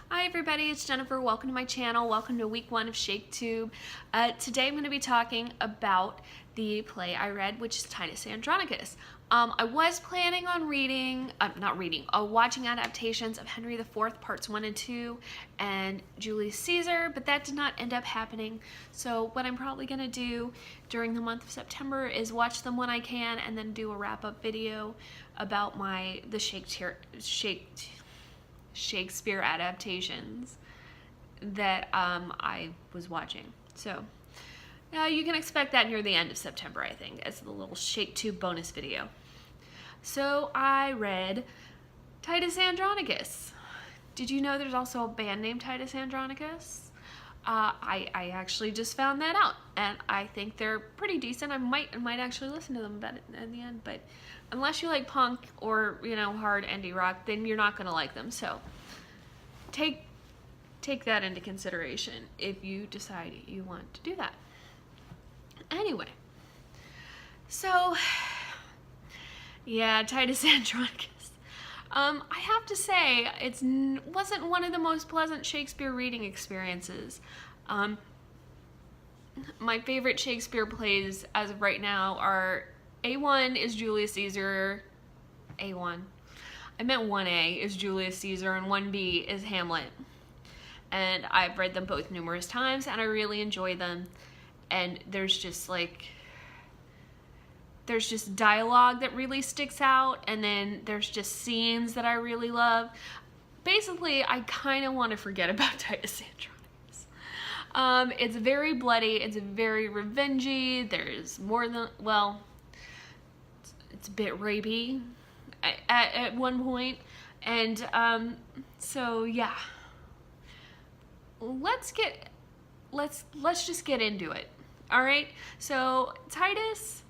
Hi everybody, it's Jennifer. Welcome to my channel. Welcome to week 1 of ShakeTube. Today I'm going to be talking about the play I read, which is Titus Andronicus. I was planning on watching adaptations of Henry IV parts 1 and 2 and Julius Caesar, but that did not end up happening. So what I'm probably going to do during the month of September is watch them when I can and then do a wrap-up video about the Shakespeare adaptations that I was watching. So you can expect that near the end of September, I think, as the little ShakeTube bonus video. So I read Titus Andronicus. Did you know there's also a band named Titus Andronicus? I actually just found that out, and I think they're pretty decent. I might actually listen to them in the end, but unless you like punk or hard indie rock, then you're not gonna like them. So take that into consideration if you decide you want to do that. Anyway, so yeah, Titus Andronicus. I have to say, it wasn't one of the most pleasant Shakespeare reading experiences. My favorite Shakespeare plays as of right now are A1 is Julius Caesar. A1. I meant 1A is Julius Caesar and 1B is Hamlet. And I've read them both numerous times and I really enjoy them. And there's just dialogue that really sticks out, and then there's just scenes that I really love. Basically, I kind of want to forget about Titus Andronicus. It's very bloody, it's very revengey, there's more than, well, it's a bit rapey at one point, and so yeah. Let's just get into it. All right, so Titus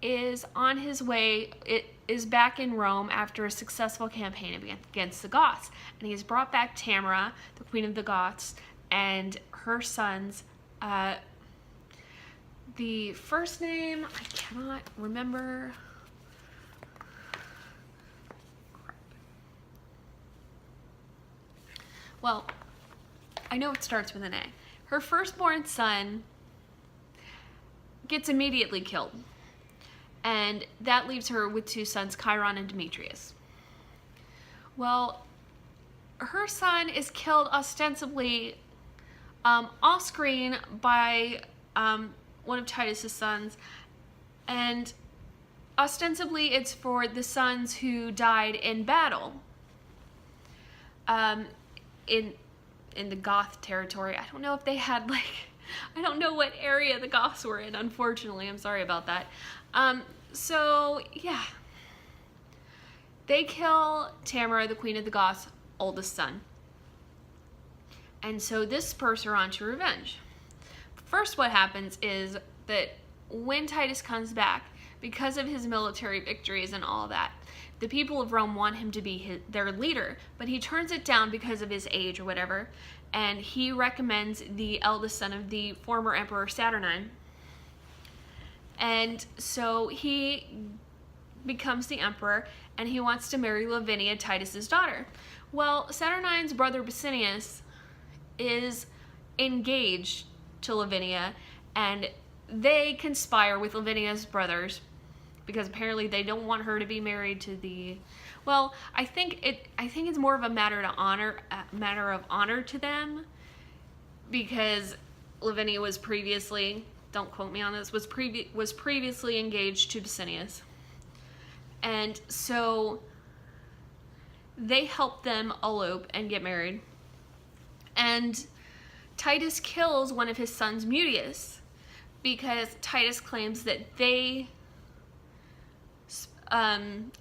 is on his way, is back in Rome after a successful campaign against the Goths, and he's brought back Tamara, the queen of the Goths, and her sons. The first name I cannot remember. Well, I know it starts with an A. Her firstborn son gets immediately killed, and that leaves her with 2 sons, Chiron and Demetrius. Well, her son is killed ostensibly off screen by one of Titus's sons, and ostensibly it's for the sons who died in battle in the Goth territory. I don't know if they had I don't know what area the Goths were in, unfortunately. I'm sorry about that. So yeah, they kill Tamara, the queen of the Goths' oldest son. And so this spurs her on to revenge. First, what happens is that when Titus comes back, because of his military victories and all that, the people of Rome want him to be their leader, but he turns it down because of his age or whatever, and he recommends the eldest son of the former emperor Saturnine. And so he becomes the emperor, and he wants to marry Lavinia, Titus's daughter. Well, Saturnine's brother Basinius is engaged to Lavinia, and they conspire with Lavinia's brothers because apparently they don't want her to be married to the, well, I think it's more of a matter of honor to them, because Lavinia was previously, don't quote me on this, was previously engaged to Basinius. And so they help them elope and get married. And Titus kills one of his sons, Mutius, because Titus claims that they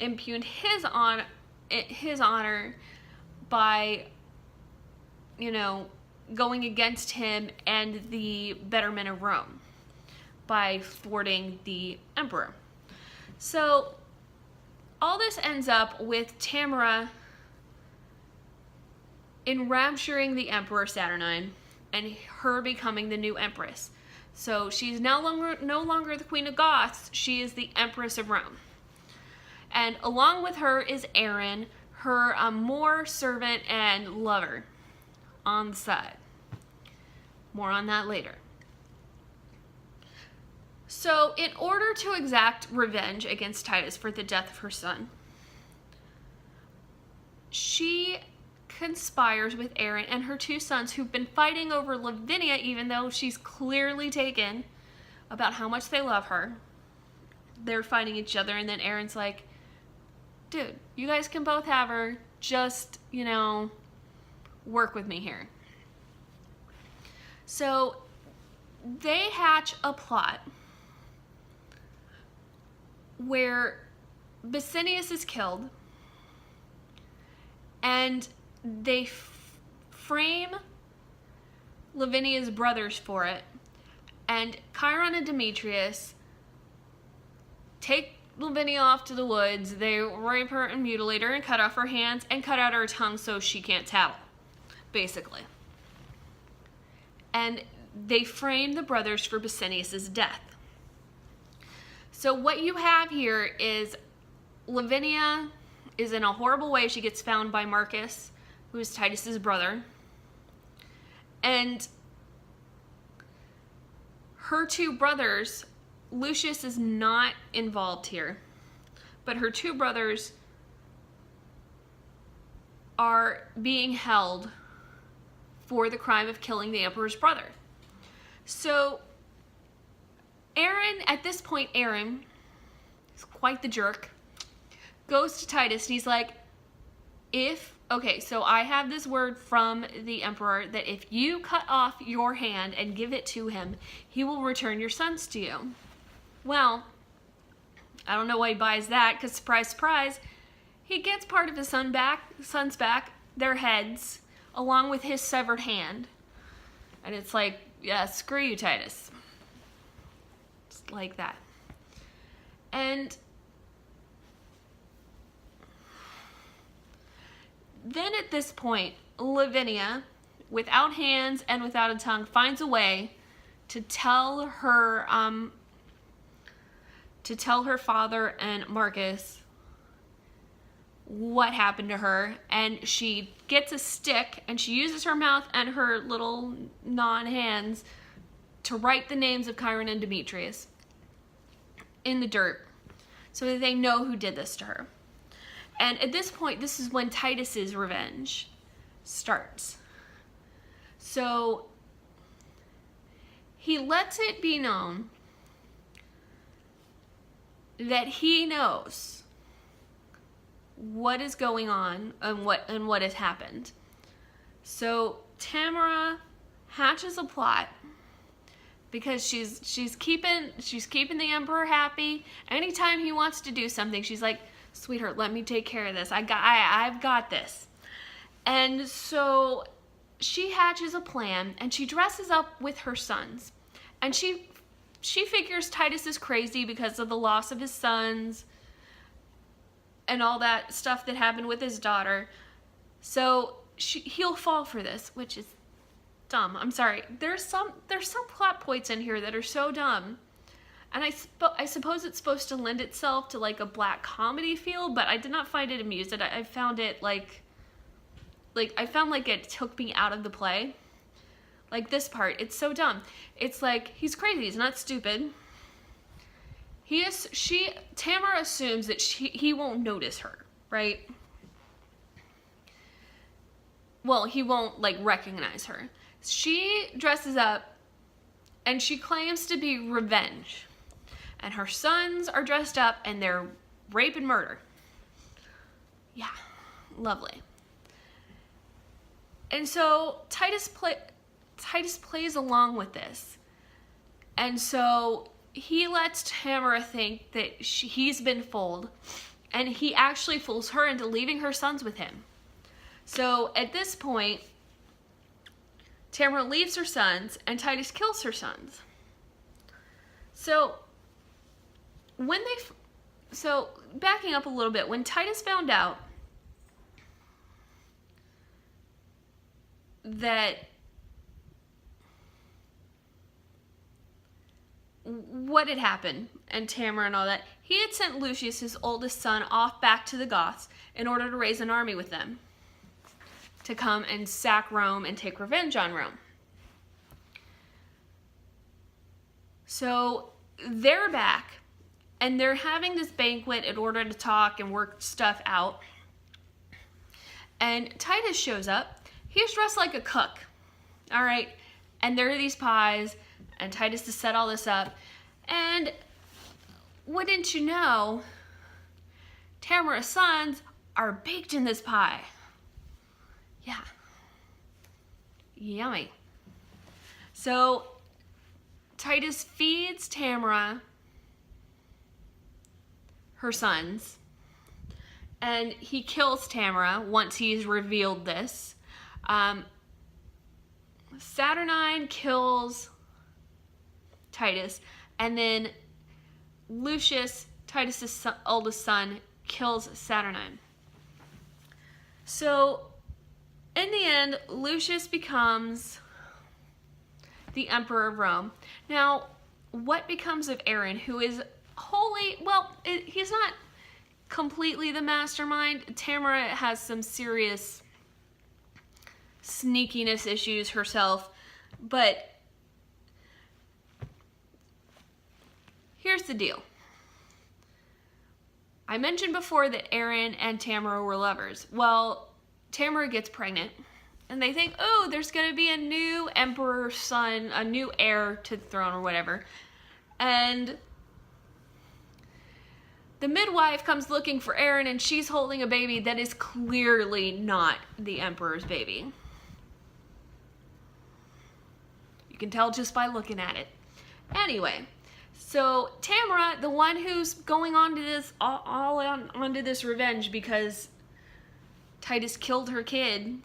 impugned his honor by, going against him and the betterment of Rome by thwarting the emperor. So all this ends up with Tamara enrapturing the emperor Saturnine and her becoming the new empress. So she's no longer the queen of Goths, she is the empress of Rome. And along with her is Aaron, her more servant and lover. on the side. More on that later. So, in order to exact revenge against Titus for the death of her son, she conspires with Aaron and her 2 sons who've been fighting over Lavinia, even though she's clearly taken, about how much they love her. They're fighting each other, and then Aaron's like, dude, you guys can both have her. Just, you know, work with me here. So they hatch a plot where Basinius is killed, and they frame Lavinia's brothers for it, and Chiron and Demetrius take Lavinia off to the woods. They rape her and mutilate her and cut off her hands and cut out her tongue so she can't tattle, basically. And they frame the brothers for Basinius' death. So what you have here is Lavinia is in a horrible way. She gets found by Marcus, who is Titus's brother. And her 2 brothers, Lucius is not involved here, but her 2 brothers are being held for the crime of killing the emperor's brother. So Aaron, at this point, Aaron is quite the jerk, goes to Titus and he's like, okay, so I have this word from the emperor that if you cut off your hand and give it to him, he will return your sons to you. Well, I don't know why he buys that, because surprise, surprise, he gets part of his sons back, their heads, along with his severed hand. And it's like, yeah, screw you, Titus. Just like that. And then at this point, Lavinia, without hands and without a tongue, finds a way to tell her father and Marcus what happened to her, and she gets a stick and she uses her mouth and her little non-hands to write the names of Chiron and Demetrius in the dirt so that they know who did this to her. And at this point, this is when Titus's revenge starts. So he lets it be known that he knows what is going on and what has happened. So Tamara hatches a plot because she's keeping the emperor happy. Anytime he wants to do something, she's like, sweetheart, let me take care of this. I've got this. And so she hatches a plan and she dresses up with her sons. And she figures Titus is crazy because of the loss of his sons and all that stuff that happened with his daughter. So he'll fall for this, which is dumb. I'm sorry. There's some plot points in here that are so dumb. And I suppose it's supposed to lend itself to like a black comedy feel, but I did not find it amusing. I found it like I found like it took me out of the play. Like this part, it's so dumb. It's like, he's crazy, he's not stupid. Tamara assumes that he won't notice her, right? Well, he won't like recognize her. She dresses up and she claims to be revenge. And her sons are dressed up and they're rape and murder. Yeah, lovely. And so Titus plays along with this. And so he lets Tamara think that he's been fooled, and he actually fools her into leaving her sons with him. So at this point, Tamara leaves her sons and Titus kills her sons. So backing up a little bit, when Titus found out that what had happened and Tamara and all that, he had sent Lucius, his oldest son, off back to the Goths in order to raise an army with them to come and sack Rome and take revenge on Rome. So they're back, and they're having this banquet in order to talk and work stuff out. And Titus shows up. He's dressed like a cook, all right? And there are these pies, and Titus has set all this up. And wouldn't you know, Tamara's sons are baked in this pie. Yeah. Yummy. So Titus feeds Tamara her sons, and he kills Tamara once he's revealed this. Saturnine kills Titus, and then Lucius, Titus's oldest son, kills Saturnine. So in the end, Lucius becomes the Emperor of Rome. Now, what becomes of Aaron, who is he's not completely the mastermind. Tamara has some serious sneakiness issues herself, but here's the deal. I mentioned before that Aaron and Tamara were lovers. Well, Tamara gets pregnant, and they think, oh, there's going to be a new emperor's son, a new heir to the throne or whatever. And the midwife comes looking for Aaron, and she's holding a baby that is clearly not the emperor's baby. You can tell just by looking at it. Anyway, so Tamara, the one who's going on to this, onto this revenge because Titus killed her kid,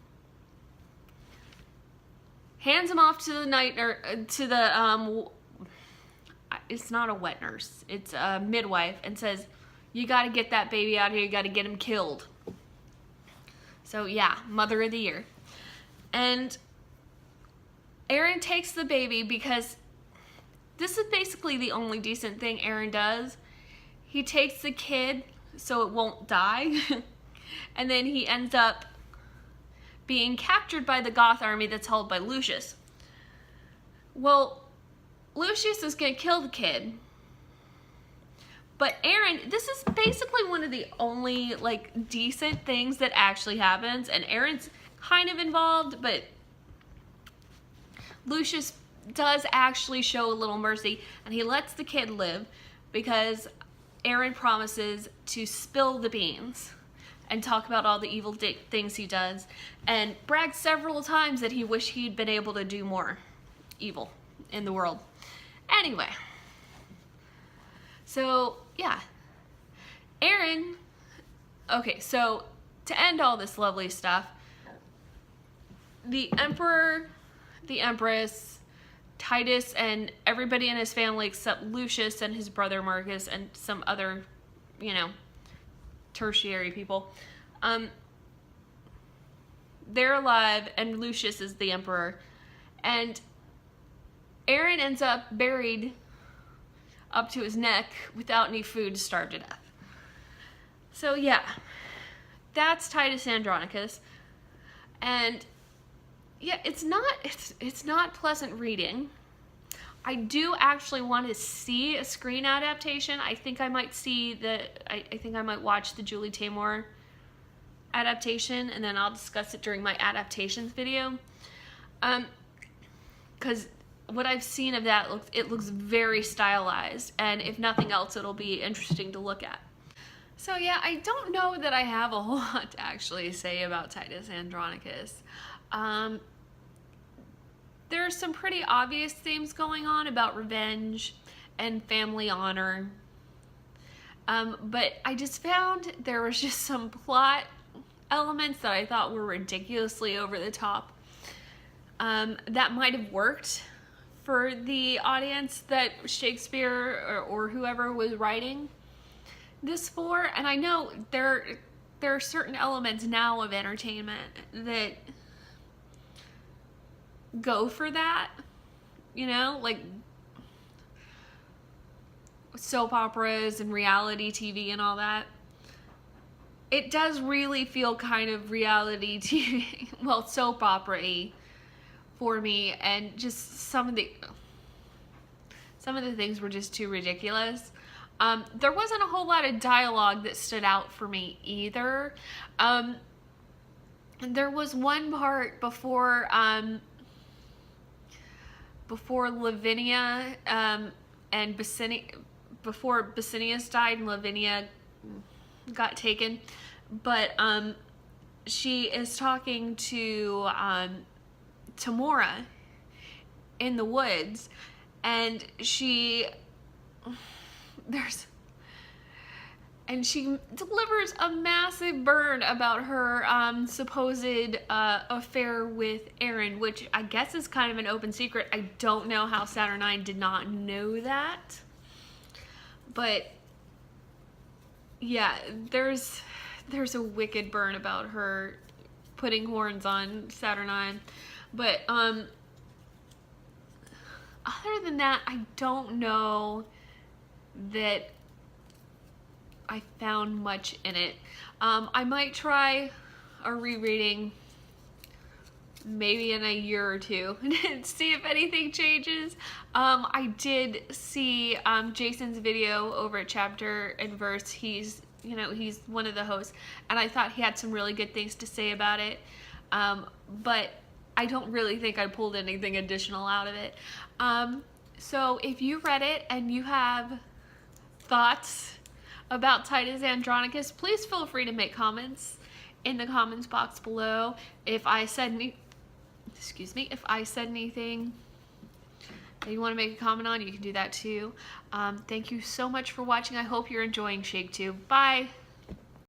hands him off to the it's not a wet nurse, it's a midwife, and says, you got to get that baby out here, you got to get him killed. So yeah, Mother of the Year. And Aaron takes the baby because this is basically the only decent thing Aaron does. He takes the kid so it won't die, and then he ends up being captured by the Goth army that's held by Lucius. Well, Lucius is going to kill the kid, but Aaron, this is basically one of the only decent things that actually happens, and Aaron's kind of involved, but Lucius does actually show a little mercy, and he lets the kid live because Aaron promises to spill the beans and talk about all the evil things he does, and brags several times that he wished he'd been able to do more evil in the world. Anyway, so yeah, Aaron, okay, so to end all this lovely stuff, the Emperor, the Empress, Titus, and everybody in his family except Lucius and his brother Marcus and some other, tertiary people, they're alive, and Lucius is the emperor, and Aaron ends up buried up to his neck without any food, starved to death. So yeah, that's Titus Andronicus, and yeah, it's not pleasant reading. I do actually want to see a screen adaptation. I think I might watch the Julie Taymor adaptation, and then I'll discuss it during my adaptations video. Because what I've seen of that, looks very stylized, and if nothing else, it'll be interesting to look at. So yeah, I don't know that I have a whole lot to actually say about Titus Andronicus. There are some pretty obvious themes going on about revenge and family honor. But I just found there was just some plot elements that I thought were ridiculously over the top. That might have worked for the audience that Shakespeare or whoever was writing this for. And I know there are certain elements now of entertainment that go for that, like soap operas and reality TV and all that. it does really feel kind of reality TV, well, soap opera-y for me, and just some of the things were just too ridiculous. There wasn't a whole lot of dialogue that stood out for me either. There was one part before Lavinia and before Basinius died and Lavinia got taken, but she is talking to Tamora in the woods, and she delivers a massive burn about her supposed affair with Aaron, which I guess is kind of an open secret. I don't know how Saturnine did not know that. But yeah, there's a wicked burn about her putting horns on Saturnine. But other than that, I don't know that I found much in it. I might try a rereading maybe in a year or two and see if anything changes. I did see Jason's video over at Chapter and Verse. He's one of the hosts, and I thought he had some really good things to say about it. But I don't really think I pulled anything additional out of it. So if you read it and you have thoughts about Titus Andronicus, please feel free to make comments in the comments box below. If I said anything that you want to make a comment on, you can do that too. Thank you so much for watching. I hope you're enjoying ShakeTube. Bye!